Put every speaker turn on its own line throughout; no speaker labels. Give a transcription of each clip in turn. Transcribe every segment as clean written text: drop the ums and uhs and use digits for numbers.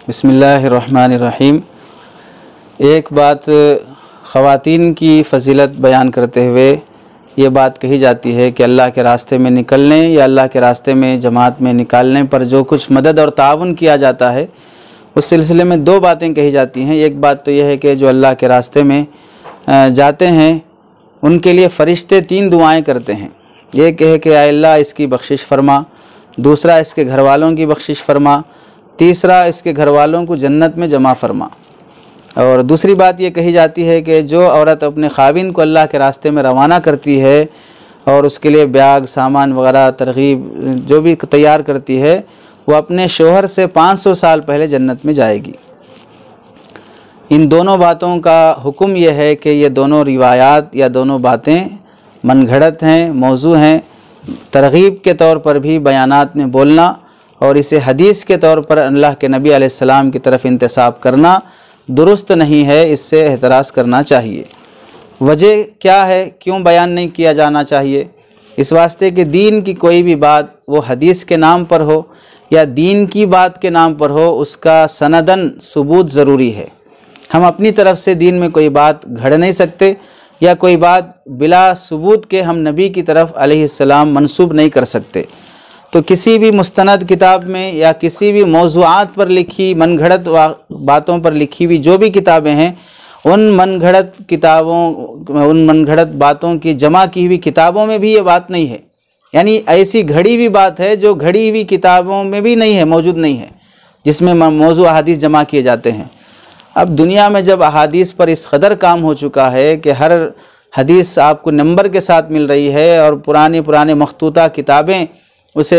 बिस्मिल्लाहिर्रहमानिर्रहीम। एक बात ख़वातीन की फ़जीलत बयान करते हुए ये बात कही जाती है कि अल्लाह के रास्ते में निकलने या अल्लाह के रास्ते में जमात में निकालने पर जो कुछ मदद और ताउन किया जाता है, उस सिलसिले में दो बातें कही जाती हैं। एक बात तो यह है कि जो अल्लाह के रास्ते में जाते हैं उनके लिए फ़रिश्ते 3 दुआएं करते हैं। एक है कि या अल्लाह इसकी बख्शिश फ़रमा, दूसरा इसके घर वालों की बख्शिश फ़रमा, तीसरा इसके घर वालों को जन्नत में जमा फ़रमा। और दूसरी बात ये कही जाती है कि जो औरत अपने खाविन को अल्लाह के रास्ते में रवाना करती है और उसके लिए बैग सामान वगैरह तरगीब जो भी तैयार करती है, वो अपने शोहर से 500 साल पहले जन्नत में जाएगी। इन दोनों बातों का हुक्म यह है कि ये दोनों रिवायात या दोनों बातें मनगढ़ंत हैं, मौजू हैं। तरगीब के तौर पर भी बयानात में बोलना और इसे हदीस के तौर पर अल्लाह के नबी अलैहिस्सलाम की तरफ इंतसाब करना दुरुस्त नहीं है, इससे एहतराज़ करना चाहिए। वजह क्या है, क्यों बयान नहीं किया जाना चाहिए? इस वास्ते कि दीन की कोई भी बात वो हदीस के नाम पर हो या दीन की बात के नाम पर हो, उसका सनदन सबूत ज़रूरी है। हम अपनी तरफ से दीन में कोई बात घड़ नहीं सकते या कोई बात बिला सबूत के हम नबी की तरफ अलैहिस्सलाम मंसूब नहीं कर सकते। तो किसी भी मुस्तनद किताब में या किसी भी मौज़ूआत पर लिखी मनगढ़ंत बातों पर लिखी हुई जो भी किताबें हैं, उन मनगढ़ंत बातों की जमा की हुई किताबों में भी ये बात नहीं है। यानी ऐसी घड़ी हुई बात है जो घड़ी हुई किताबों में भी नहीं है, मौजूद नहीं है, जिसमें मौजू अहादीस जमा किए जाते हैं। अब दुनिया में जब अहादीस पर इस कदर काम हो चुका है कि हर हदीस आपको नंबर के साथ मिल रही है और पुराने मखतूता किताबें उसे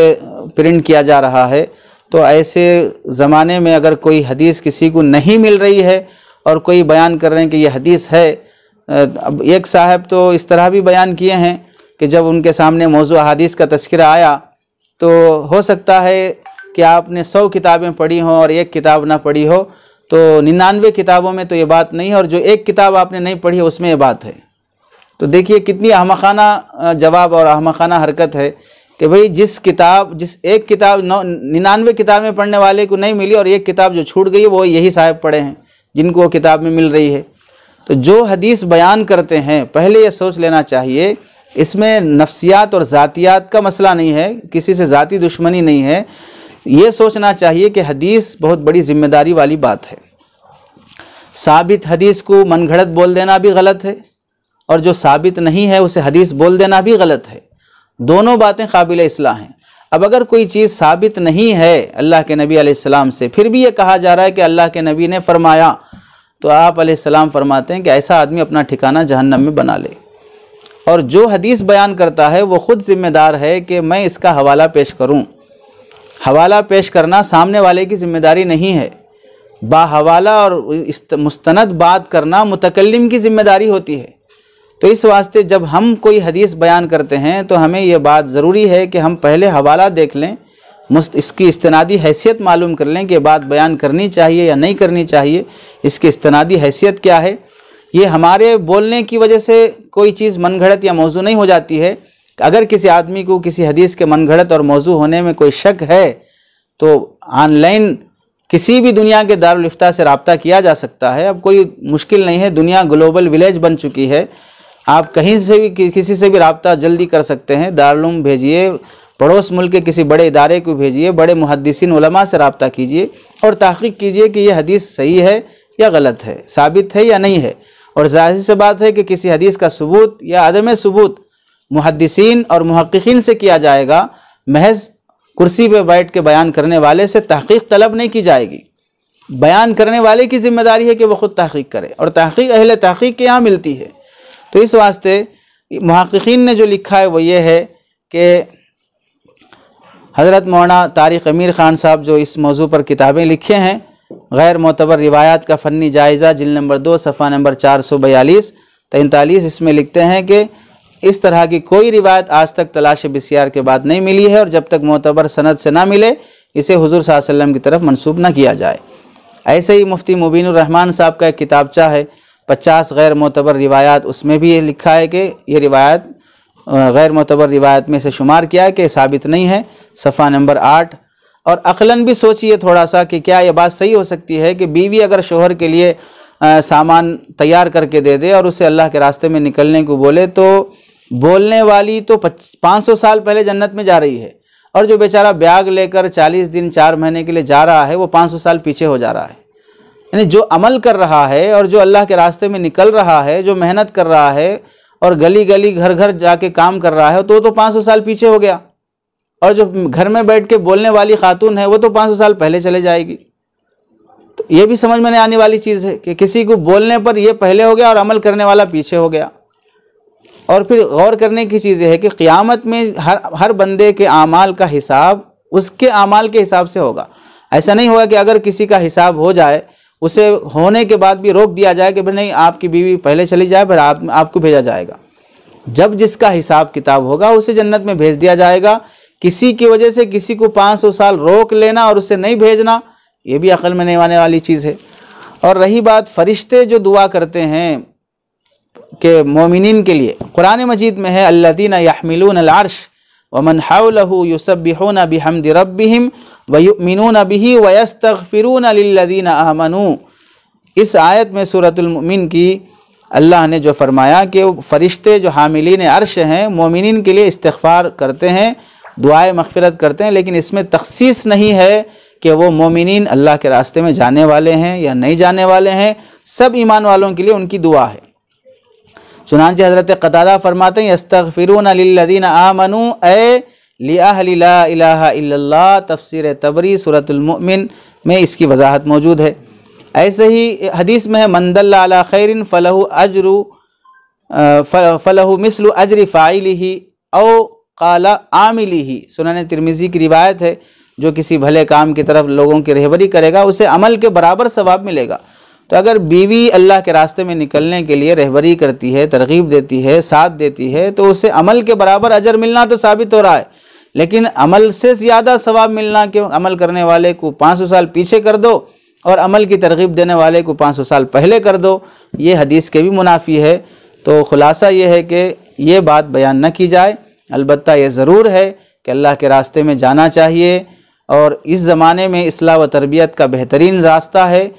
प्रिंट किया जा रहा है, तो ऐसे ज़माने में अगर कोई हदीस किसी को नहीं मिल रही है और कोई बयान कर रहे हैं कि ये हदीस है। अब एक साहब तो इस तरह भी बयान किए हैं कि जब उनके सामने मौजू हदीस का तज़किरा आया तो हो सकता है कि आपने 100 किताबें पढ़ी हों और एक किताब ना पढ़ी हो, तो 99 किताबों में तो ये बात नहीं है और जो एक किताब आपने नहीं पढ़ी है उसमें ये बात है। तो देखिए कितनी अहमखाना जवाब और अहमखाना हरकत है कि भाई जिस एक किताब 99 किताबें पढ़ने वाले को नहीं मिली और एक किताब जो छूट गई वो यही साहब पढ़े हैं जिनको वो किताब में मिल रही है। तो जो हदीस बयान करते हैं पहले ये सोच लेना चाहिए, इसमें नफ्सियात और ज़ातियात का मसला नहीं है, किसी से ज़ाती दुश्मनी नहीं है। ये सोचना चाहिए कि हदीस बहुत बड़ी जिम्मेदारी वाली बात है। साबित हदीस को मनगढ़ंत बोल देना भी गलत है और जो साबित नहीं है उसे हदीस बोल देना भी गलत है। दोनों बातें काबिल इस्लाह हैं। अब अगर कोई चीज़ साबित नहीं है अल्लाह के नबी अलैहिस्सलाम से, फिर भी ये कहा जा रहा है कि अल्लाह के नबी ने फरमाया, तो आप अलैहिस्सलाम फरमाते हैं कि ऐसा आदमी अपना ठिकाना जहन्नम में बना ले। और जो हदीस बयान करता है वो ख़ुद ज़िम्मेदार है कि मैं इसका हवाला पेश करूँ। हवाला पेश करना सामने वाले की ज़िम्मेदारी नहीं है। बाहवाला और मुस्तनद बात करना मुतकल्लिम की ज़िम्मेदारी होती है। तो इस वास्ते जब हम कोई हदीस बयान करते हैं तो हमें यह बात ज़रूरी है कि हम पहले हवाला देख लें, इसकी इस्तिनादी हैसियत मालूम कर लें कि बात बयान करनी चाहिए या नहीं करनी चाहिए, इसकी इस्तिनादी हैसियत क्या है। ये हमारे बोलने की वजह से कोई चीज़ मनगढ़ंत या मौजू नहीं हो जाती है। अगर किसी आदमी को किसी हदीस के मनगढ़ंत और मौजू होने में कोई शक है तो ऑनलाइन किसी भी दुनिया के दारुल इफ्ता से रब्ता किया जा सकता है। अब कोई मुश्किल नहीं है, दुनिया ग्लोबल विलेज बन चुकी है। आप कहीं से भी किसी से भी रब्ता जल्दी कर सकते हैं। दारुल भेजिए, पड़ोस मुल्क के किसी बड़े इदारे को भेजिए, बड़े मुहद्दिसीन उलमा से रब्ता कीजिए और तहक़ीक़ कीजिए कि यह हदीस सही है या गलत है, साबित है या नहीं है। और ज़ाहिर सी बात है कि किसी हदीस का सबूत या अदम सबूत मुहद्दिसीन और मुहक्किकीन से किया जाएगा, महज कुर्सी पे बैठ के बयान करने वाले से तहक़ीक़ तलब नहीं की जाएगी। बयान करने वाले की ज़िम्मेदारी है कि वह ख़ुद तहक़ीक़ करे और तहक़ीक़ अहले तहक़ीक़ के यहाँ मिलती है। तो इस वास्ते मुहक्किकीन ने जो लिखा है वो ये है कि हज़रत मौलाना तारिक अमीर ख़ान साहब जो इस मौजू पर किताबें लिखे हैं, गैर मोतबर रिवायात का फ़न्नी जायज़ा जिल्द नंबर 2 सफ़ा नंबर 442-43, इसमें लिखते हैं कि इस तरह की कोई रिवायत आज तक तलाश बिस्यार के बाद नहीं मिली है और जब तक मोतबर सनद से ना मिले इसे हुज़ूर सल्लल्लाहु अलैहि वसल्लम की तरफ मंसूब ना किया जाए। ऐसे ही मुफ्ती मुबीनुर रहमान साहब का एक किताबचा है 50 गैर मोतबर रिवायात, उसमें भी ये लिखा है कि ये रिवायत गैर मोतबर रिवायत में से शुमार किया है कि साबित नहीं है। सफ़ा नंबर 8 और अक्लन भी सोचिए थोड़ा सा कि क्या ये बात सही हो सकती है कि बीवी अगर शोहर के लिए सामान तैयार करके दे दे और उसे अल्लाह के रास्ते में निकलने को बोले, तो बोलने वाली तो 500 साल पहले जन्नत में जा रही है, और जो बेचारा ब्याग लेकर 40 दिन 4 महीने के लिए जा रहा है वो 500 साल पीछे हो जा रहा है। यानी जो अमल कर रहा है और जो अल्लाह के रास्ते में निकल रहा है, जो मेहनत कर रहा है और गली गली घर घर जाके काम कर रहा है, तो 500 साल पीछे हो गया, और जो घर में बैठ के बोलने वाली खातून है वो तो 500 साल पहले चले जाएगी। तो ये भी समझ में नहीं आने वाली चीज़ है कि किसी को बोलने पर ये पहले हो गया और अमल करने वाला पीछे हो गया। और फिर गौर करने की चीज़ ये है कि क़यामत में हर बंदे के आमाल का हिसाब उसके आमाल के हिसाब से होगा। ऐसा नहीं होगा कि अगर किसी का हिसाब हो जाए, उसे होने के बाद भी रोक दिया जाए कि भाई नहीं, आपकी बीवी पहले चली जाए, फिर आपको भेजा जाएगा। जब जिसका हिसाब किताब होगा उसे जन्नत में भेज दिया जाएगा। किसी की वजह से किसी को 500 साल रोक लेना और उसे नहीं भेजना, ये भी अक्ल में नहीं आने वाली चीज़ है। और रही बात फरिश्ते जो दुआ करते हैं कि मोमिनीन के लिए, कुरान मजीद में है अल्लज़ीना यहमिलून अल अर्श व मन हौलहु युसब्बिहूना बिहम्दि रब्बिहिम व युमिनूना बिही व यस्तगफिरूना लिल्लज़ीना आमनू। इस आयत में सूरतुल मुमिन की अल्लाह ने जो फरमाया कि फ़रिश्ते जो हामिलीन अर्श हैं मोमिनीन के लिए इस्तिग़फ़ार करते हैं, दुआए मग़फ़िरत करते हैं, लेकिन इसमें तख़सीस नहीं है कि वो मोमिनीन अल्लाह के रास्ते में जाने वाले हैं या नहीं जाने वाले हैं। सब ईमान वालों के लिए उनकी दुआ है। चुनांचे हज़रत क़तादा फरमाते हैं यस्तग़फिरूना लिल्लज़ीना आमनू ए लिअहलि ला इलाहा इल्लल्लाह। तफ़सीर तबरी सूरतुल मुमिन में इसकी वजाहत मौजूद है। ऐसे ही हदीस में है मन दल्ला अला खैरिन फलहु मिस्लु अज्रि फ़ाइलिही औ क़ाला आमिलिही। सुनन तिरमिज़ी की रिवायत है, जो किसी भले काम की तरफ लोगों की रहबरी करेगा उसे अमल के बराबर सवाब मिलेगा। तो अगर बीवी अल्लाह के रास्ते में निकलने के लिए रहबरी करती है, तरगीब देती है, साथ देती है, तो उसे अमल के बराबर अजर मिलना तो साबित हो रहा है। लेकिन अमल से ज़्यादा सवाब मिलना कि अमल करने वाले को 500 साल पीछे कर दो और अमल की तरगीब देने वाले को 500 साल पहले कर दो, ये हदीस के भी मुनाफी है। तो ख़ुलासा ये है कि ये बात बयान न की जाए। अलबत्ता ये ज़रूर है कि अल्लाह के रास्ते में जाना चाहिए, और इस ज़माने में इस्लाह व तरबियत का बेहतरीन रास्ता है।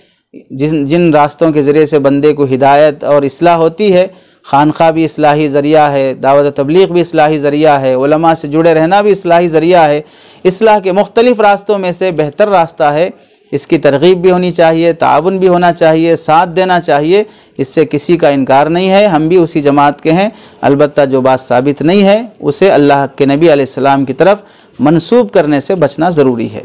जिन रास्तों के ज़रिए से बंदे को हिदायत और इस्लाह होती है, खानखा भी इस्लाही ज़रिया है, दावत तबलीग भी इस्लाही ज़रिया है, उलमा से जुड़े रहना भी इस्लाही ज़रिया है। इस्लाह के मुख्तलिफ़ रास्तों में से बेहतर रास्ता है। इसकी तरगीब भी होनी चाहिए, ताउन भी होना चाहिए, साथ देना चाहिए, इससे किसी का इनकार नहीं है। हम भी उसी जमात के हैं। अलबत्ता जो बात साबित नहीं है उसे अल्लाह के नबी अलैहिस्सलाम की तरफ मंसूब करने से बचना ज़रूरी है।